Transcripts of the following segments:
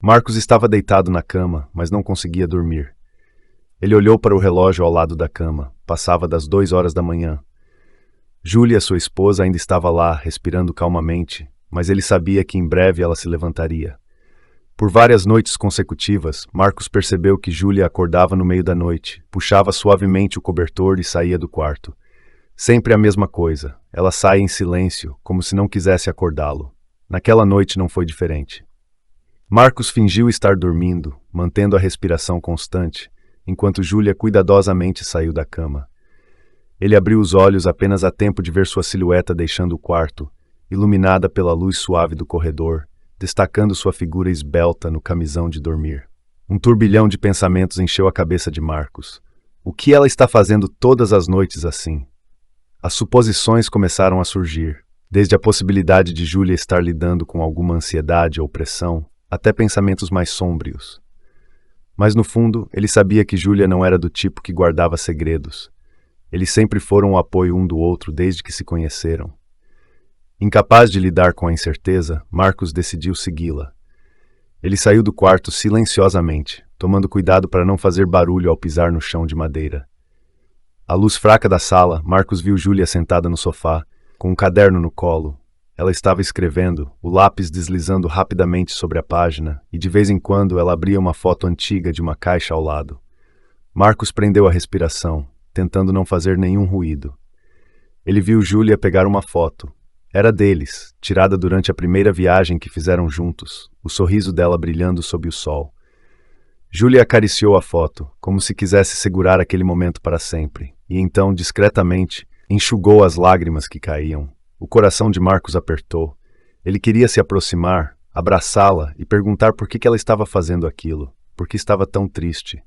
Marcos estava deitado na cama, mas não conseguia dormir. Ele olhou para o relógio ao lado da cama. Passava das 2 horas da manhã. Júlia, sua esposa, ainda estava lá, respirando calmamente, mas ele sabia que em breve ela se levantaria. Por várias noites consecutivas, Marcos percebeu que Júlia acordava no meio da noite, puxava suavemente o cobertor e saía do quarto. Sempre a mesma coisa. Ela saía em silêncio, como se não quisesse acordá-lo. Naquela noite não foi diferente. Marcos fingiu estar dormindo, mantendo a respiração constante, enquanto Júlia cuidadosamente saiu da cama. Ele abriu os olhos apenas a tempo de ver sua silhueta deixando o quarto, iluminada pela luz suave do corredor, destacando sua figura esbelta no camisão de dormir. Um turbilhão de pensamentos encheu a cabeça de Marcos. O que ela está fazendo todas as noites assim? As suposições começaram a surgir, desde a possibilidade de Júlia estar lidando com alguma ansiedade ou pressão, até pensamentos mais sômbrios. Mas no fundo, ele sabia que Júlia não era do tipo que guardava segredos. Eles sempre foram o apoio um do outro desde que se conheceram. Incapaz de lidar com a incerteza, Marcos decidiu segui-la. Ele saiu do quarto silenciosamente, tomando cuidado para não fazer barulho ao pisar no chão de madeira. À luz fraca da sala, Marcos viu Júlia sentada no sofá, com um caderno no colo. Ela estava escrevendo, o lápis deslizando rapidamente sobre a página, e de vez em quando ela abria uma foto antiga de uma caixa ao lado. Marcos prendeu a respiração, tentando não fazer nenhum ruído. Ele viu Júlia pegar uma foto. Era deles, tirada durante a primeira viagem que fizeram juntos, o sorriso dela brilhando sob o sol. Júlia acariciou a foto, como se quisesse segurar aquele momento para sempre, e então, discretamente, enxugou as lágrimas que caíam. O coração de Marcos apertou. Ele queria se aproximar, abraçá-la e perguntar por que ela estava fazendo aquilo, por que estava tão triste.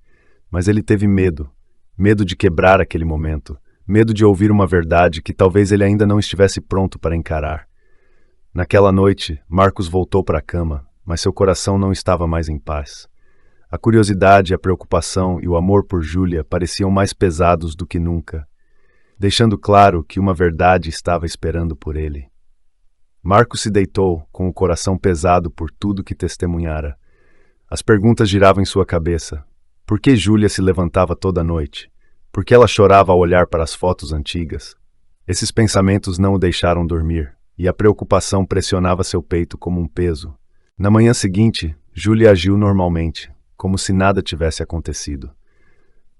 Mas ele teve medo. Medo de quebrar aquele momento. Medo de ouvir uma verdade que talvez ele ainda não estivesse pronto para encarar. Naquela noite, Marcos voltou para a cama, mas seu coração não estava mais em paz. A curiosidade, a preocupação e o amor por Júlia pareciam mais pesados do que nunca, deixando claro que uma verdade estava esperando por ele. Marcos se deitou, com o coração pesado por tudo que testemunhara. As perguntas giravam em sua cabeça. Por que Júlia se levantava toda noite? Por que ela chorava ao olhar para as fotos antigas? Esses pensamentos não o deixaram dormir, e a preocupação pressionava seu peito como um peso. Na manhã seguinte, Júlia agiu normalmente, como se nada tivesse acontecido.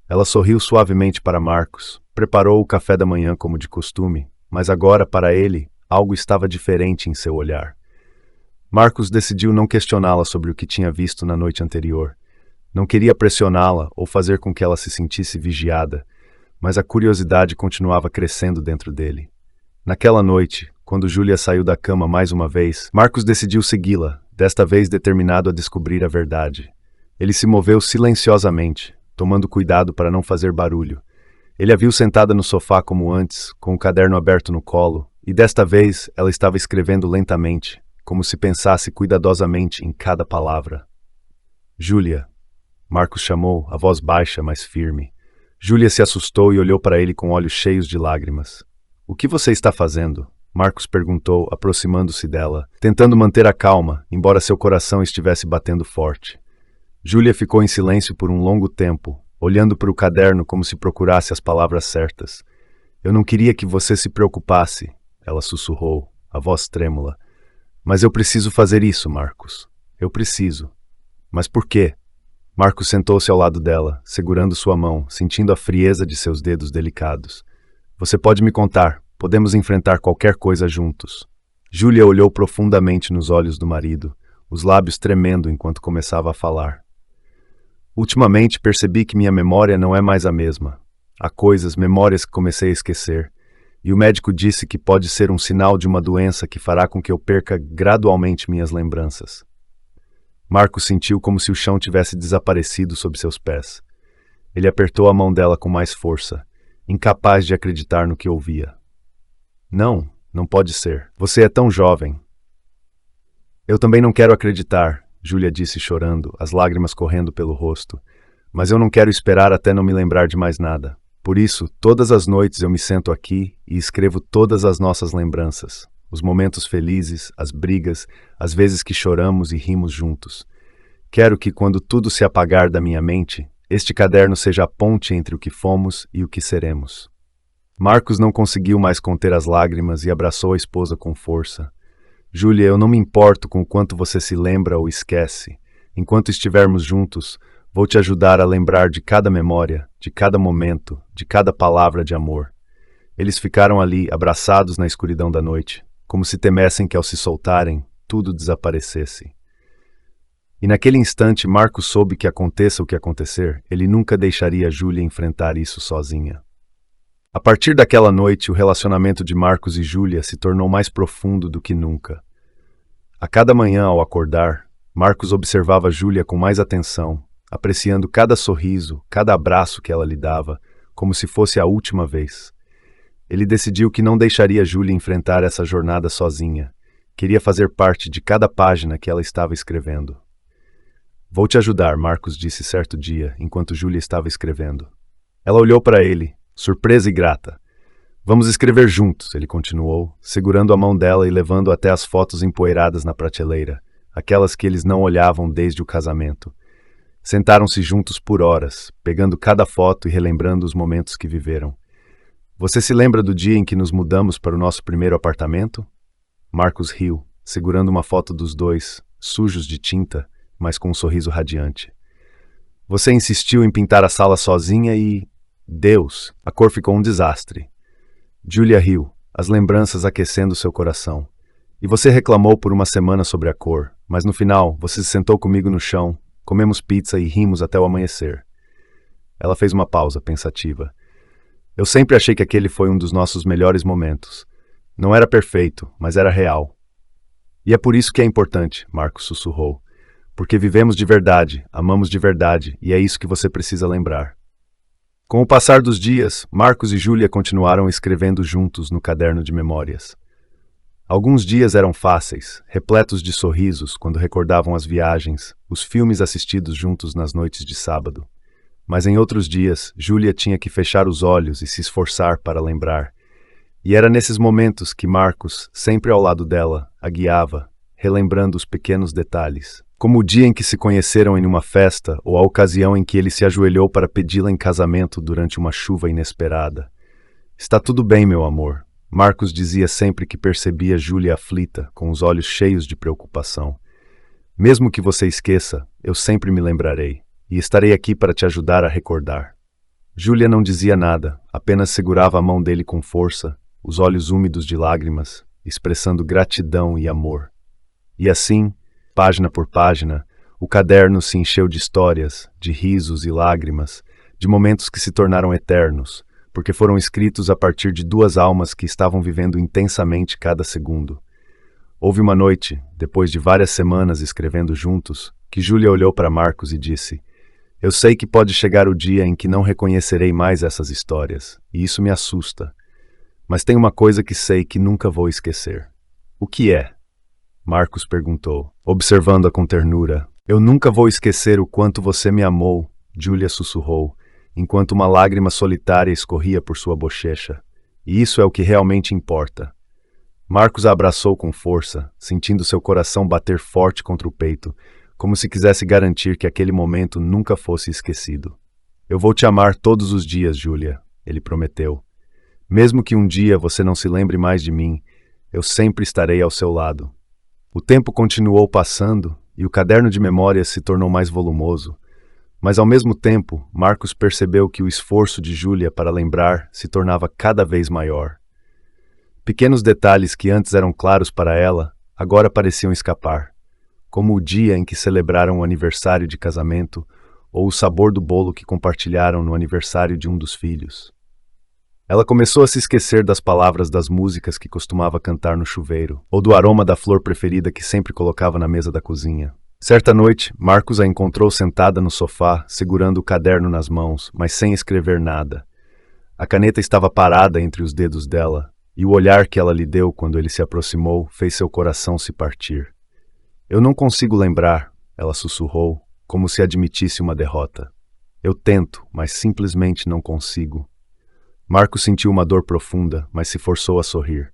Ela sorriu suavemente para Marcos, preparou o café da manhã como de costume, mas agora, para ele, algo estava diferente em seu olhar. Marcos decidiu não questioná-la sobre o que tinha visto na noite anterior. Não queria pressioná-la ou fazer com que ela se sentisse vigiada, mas a curiosidade continuava crescendo dentro dele. Naquela noite, quando Júlia saiu da cama mais uma vez, Marcos decidiu segui-la, desta vez determinado a descobrir a verdade. Ele se moveu silenciosamente, tomando cuidado para não fazer barulho. Ele a viu sentada no sofá como antes, com o caderno aberto no colo, e desta vez ela estava escrevendo lentamente, como se pensasse cuidadosamente em cada palavra. Júlia. Marcos chamou, a voz baixa, mas firme. Júlia se assustou e olhou para ele com olhos cheios de lágrimas. O que você está fazendo? Marcos perguntou, aproximando-se dela, tentando manter a calma, embora seu coração estivesse batendo forte. Júlia ficou em silêncio por um longo tempo, olhando para o caderno como se procurasse as palavras certas. Eu não queria que você se preocupasse, ela sussurrou, a voz trêmula. Mas eu preciso fazer isso, Marcos. Eu preciso. Mas por quê? Marcos sentou-se ao lado dela, segurando sua mão, sentindo a frieza de seus dedos delicados. Você pode me contar, podemos enfrentar qualquer coisa juntos. Júlia olhou profundamente nos olhos do marido, os lábios tremendo enquanto começava a falar. Ultimamente percebi que minha memória não é mais a mesma. Há coisas, memórias que comecei a esquecer, e o médico disse que pode ser um sinal de uma doença que fará com que eu perca gradualmente minhas lembranças. Marcos sentiu como se o chão tivesse desaparecido sob seus pés. Ele apertou a mão dela com mais força, incapaz de acreditar no que ouvia. Não, não pode ser. Você é tão jovem. Eu também não quero acreditar, Júlia disse chorando, as lágrimas correndo pelo rosto. Mas eu não quero esperar até não me lembrar de mais nada. Por isso, todas as noites eu me sento aqui e escrevo todas as nossas lembranças. Os momentos felizes, as brigas, as vezes que choramos e rimos juntos. Quero que, quando tudo se apagar da minha mente, este caderno seja a ponte entre o que fomos e o que seremos. Marcos não conseguiu mais conter as lágrimas e abraçou a esposa com força. Júlia, eu não me importo com o quanto você se lembra ou esquece. Enquanto estivermos juntos, vou te ajudar a lembrar de cada memória, de cada momento, de cada palavra de amor. Eles ficaram ali, abraçados na escuridão da noite, como se temessem que, ao se soltarem, tudo desaparecesse. E naquele instante, Marcos soube que, aconteça o que acontecer, ele nunca deixaria Júlia enfrentar isso sozinha. A partir daquela noite, o relacionamento de Marcos e Júlia se tornou mais profundo do que nunca. A cada manhã, ao acordar, Marcos observava Júlia com mais atenção, apreciando cada sorriso, cada abraço que ela lhe dava, como se fosse a última vez. Ele decidiu que não deixaria Júlia enfrentar essa jornada sozinha. Queria fazer parte de cada página que ela estava escrevendo. Vou te ajudar, Marcos disse certo dia, enquanto Júlia estava escrevendo. Ela olhou para ele, surpresa e grata. Vamos escrever juntos, ele continuou, segurando a mão dela e levando até as fotos empoeiradas na prateleira, aquelas que eles não olhavam desde o casamento. Sentaram-se juntos por horas, pegando cada foto e relembrando os momentos que viveram. Você se lembra do dia em que nos mudamos para o nosso primeiro apartamento? Marcos riu, segurando uma foto dos dois, sujos de tinta, mas com um sorriso radiante. Você insistiu em pintar a sala sozinha e... Deus, a cor ficou um desastre. Júlia riu, as lembranças aquecendo seu coração. E você reclamou por uma semana sobre a cor, mas no final você se sentou comigo no chão, comemos pizza e rimos até o amanhecer. Ela fez uma pausa, pensativa. Eu sempre achei que aquele foi um dos nossos melhores momentos. Não era perfeito, mas era real. E é por isso que é importante, Marcos sussurrou. Porque vivemos de verdade, amamos de verdade, e é isso que você precisa lembrar. Com o passar dos dias, Marcos e Júlia continuaram escrevendo juntos no caderno de memórias. Alguns dias eram fáceis, repletos de sorrisos quando recordavam as viagens, os filmes assistidos juntos nas noites de sábado. Mas em outros dias, Júlia tinha que fechar os olhos e se esforçar para lembrar. E era nesses momentos que Marcos, sempre ao lado dela, a guiava, relembrando os pequenos detalhes. Como o dia em que se conheceram em uma festa ou a ocasião em que ele se ajoelhou para pedi-la em casamento durante uma chuva inesperada. Está tudo bem, meu amor, Marcos dizia sempre que percebia Júlia aflita, com os olhos cheios de preocupação. Mesmo que você esqueça, eu sempre me lembrarei, e estarei aqui para te ajudar a recordar. Júlia não dizia nada, apenas segurava a mão dele com força, os olhos úmidos de lágrimas, expressando gratidão e amor. E assim, página por página, o caderno se encheu de histórias, de risos e lágrimas, de momentos que se tornaram eternos, porque foram escritos a partir de duas almas que estavam vivendo intensamente cada segundo. Houve uma noite, depois de várias semanas escrevendo juntos, que Júlia olhou para Marcos e disse: Eu sei que pode chegar o dia em que não reconhecerei mais essas histórias, e isso me assusta. Mas tem uma coisa que sei que nunca vou esquecer. O que é? Marcos perguntou, observando-a com ternura. Eu nunca vou esquecer o quanto você me amou, Júlia sussurrou, enquanto uma lágrima solitária escorria por sua bochecha. E isso é o que realmente importa. Marcos a abraçou com força, sentindo seu coração bater forte contra o peito, como se quisesse garantir que aquele momento nunca fosse esquecido. Eu vou te amar todos os dias, Júlia, ele prometeu. Mesmo que um dia você não se lembre mais de mim, eu sempre estarei ao seu lado. O tempo continuou passando e o caderno de memórias se tornou mais volumoso, mas ao mesmo tempo, Marcos percebeu que o esforço de Júlia para lembrar se tornava cada vez maior. Pequenos detalhes que antes eram claros para ela, agora pareciam escapar, como o dia em que celebraram o aniversário de casamento ou o sabor do bolo que compartilharam no aniversário de um dos filhos. Ela começou a se esquecer das palavras das músicas que costumava cantar no chuveiro, ou do aroma da flor preferida que sempre colocava na mesa da cozinha. Certa noite, Marcos a encontrou sentada no sofá, segurando o caderno nas mãos, mas sem escrever nada. A caneta estava parada entre os dedos dela, e o olhar que ela lhe deu quando ele se aproximou fez seu coração se partir. Eu não consigo lembrar, ela sussurrou, como se admitisse uma derrota. Eu tento, mas simplesmente não consigo. Marcos sentiu uma dor profunda, mas se forçou a sorrir.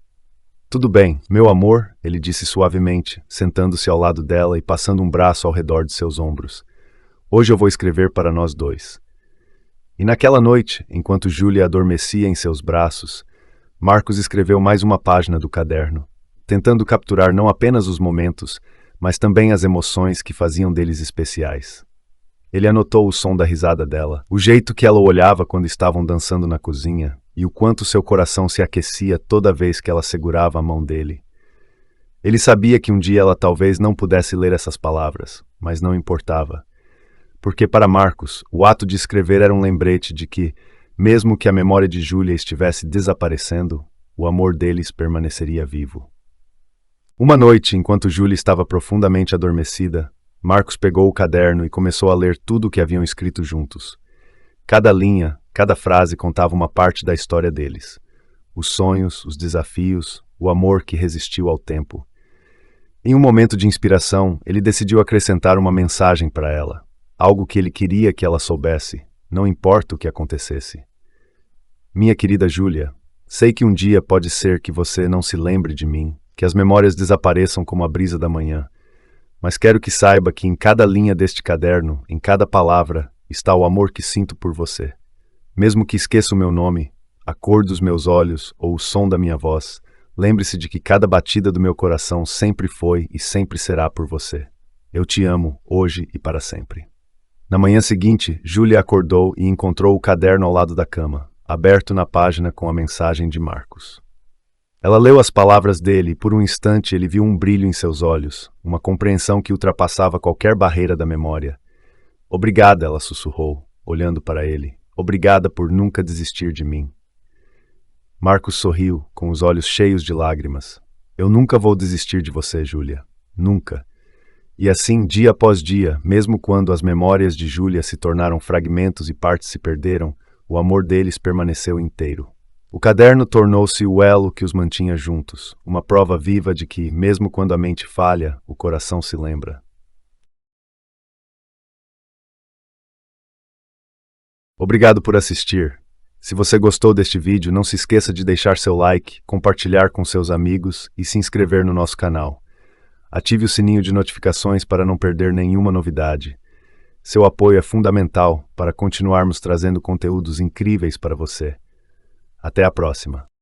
Tudo bem, meu amor, ele disse suavemente, sentando-se ao lado dela e passando um braço ao redor de seus ombros. Hoje eu vou escrever para nós dois. E naquela noite, enquanto Júlia adormecia em seus braços, Marcos escreveu mais uma página do caderno, tentando capturar não apenas os momentos, mas também as emoções que faziam deles especiais. Ele anotou o som da risada dela, o jeito que ela o olhava quando estavam dançando na cozinha e o quanto seu coração se aquecia toda vez que ela segurava a mão dele. Ele sabia que um dia ela talvez não pudesse ler essas palavras, mas não importava. Porque para Marcos, o ato de escrever era um lembrete de que, mesmo que a memória de Júlia estivesse desaparecendo, o amor deles permaneceria vivo. Uma noite, enquanto Júlia estava profundamente adormecida, Marcos pegou o caderno e começou a ler tudo o que haviam escrito juntos. Cada linha, cada frase contava uma parte da história deles. Os sonhos, os desafios, o amor que resistiu ao tempo. Em um momento de inspiração, ele decidiu acrescentar uma mensagem para ela. Algo que ele queria que ela soubesse, não importa o que acontecesse. Minha querida Júlia, sei que um dia pode ser que você não se lembre de mim, que as memórias desapareçam como a brisa da manhã. Mas quero que saiba que em cada linha deste caderno, em cada palavra, está o amor que sinto por você. Mesmo que esqueça o meu nome, a cor dos meus olhos ou o som da minha voz, lembre-se de que cada batida do meu coração sempre foi e sempre será por você. Eu te amo, hoje e para sempre. Na manhã seguinte, Júlia acordou e encontrou o caderno ao lado da cama, aberto na página com a mensagem de Marcos. Ela leu as palavras dele e por um instante ele viu um brilho em seus olhos, uma compreensão que ultrapassava qualquer barreira da memória. Obrigada, ela sussurrou, olhando para ele. Obrigada por nunca desistir de mim. Marcos sorriu, com os olhos cheios de lágrimas. Eu nunca vou desistir de você, Júlia. Nunca. E assim, dia após dia, mesmo quando as memórias de Júlia se tornaram fragmentos e partes se perderam, o amor deles permaneceu inteiro. O caderno tornou-se o elo que os mantinha juntos, uma prova viva de que, mesmo quando a mente falha, o coração se lembra. Obrigado por assistir. Se você gostou deste vídeo, não se esqueça de deixar seu like, compartilhar com seus amigos e se inscrever no nosso canal. Ative o sininho de notificações para não perder nenhuma novidade. Seu apoio é fundamental para continuarmos trazendo conteúdos incríveis para você. Até a próxima!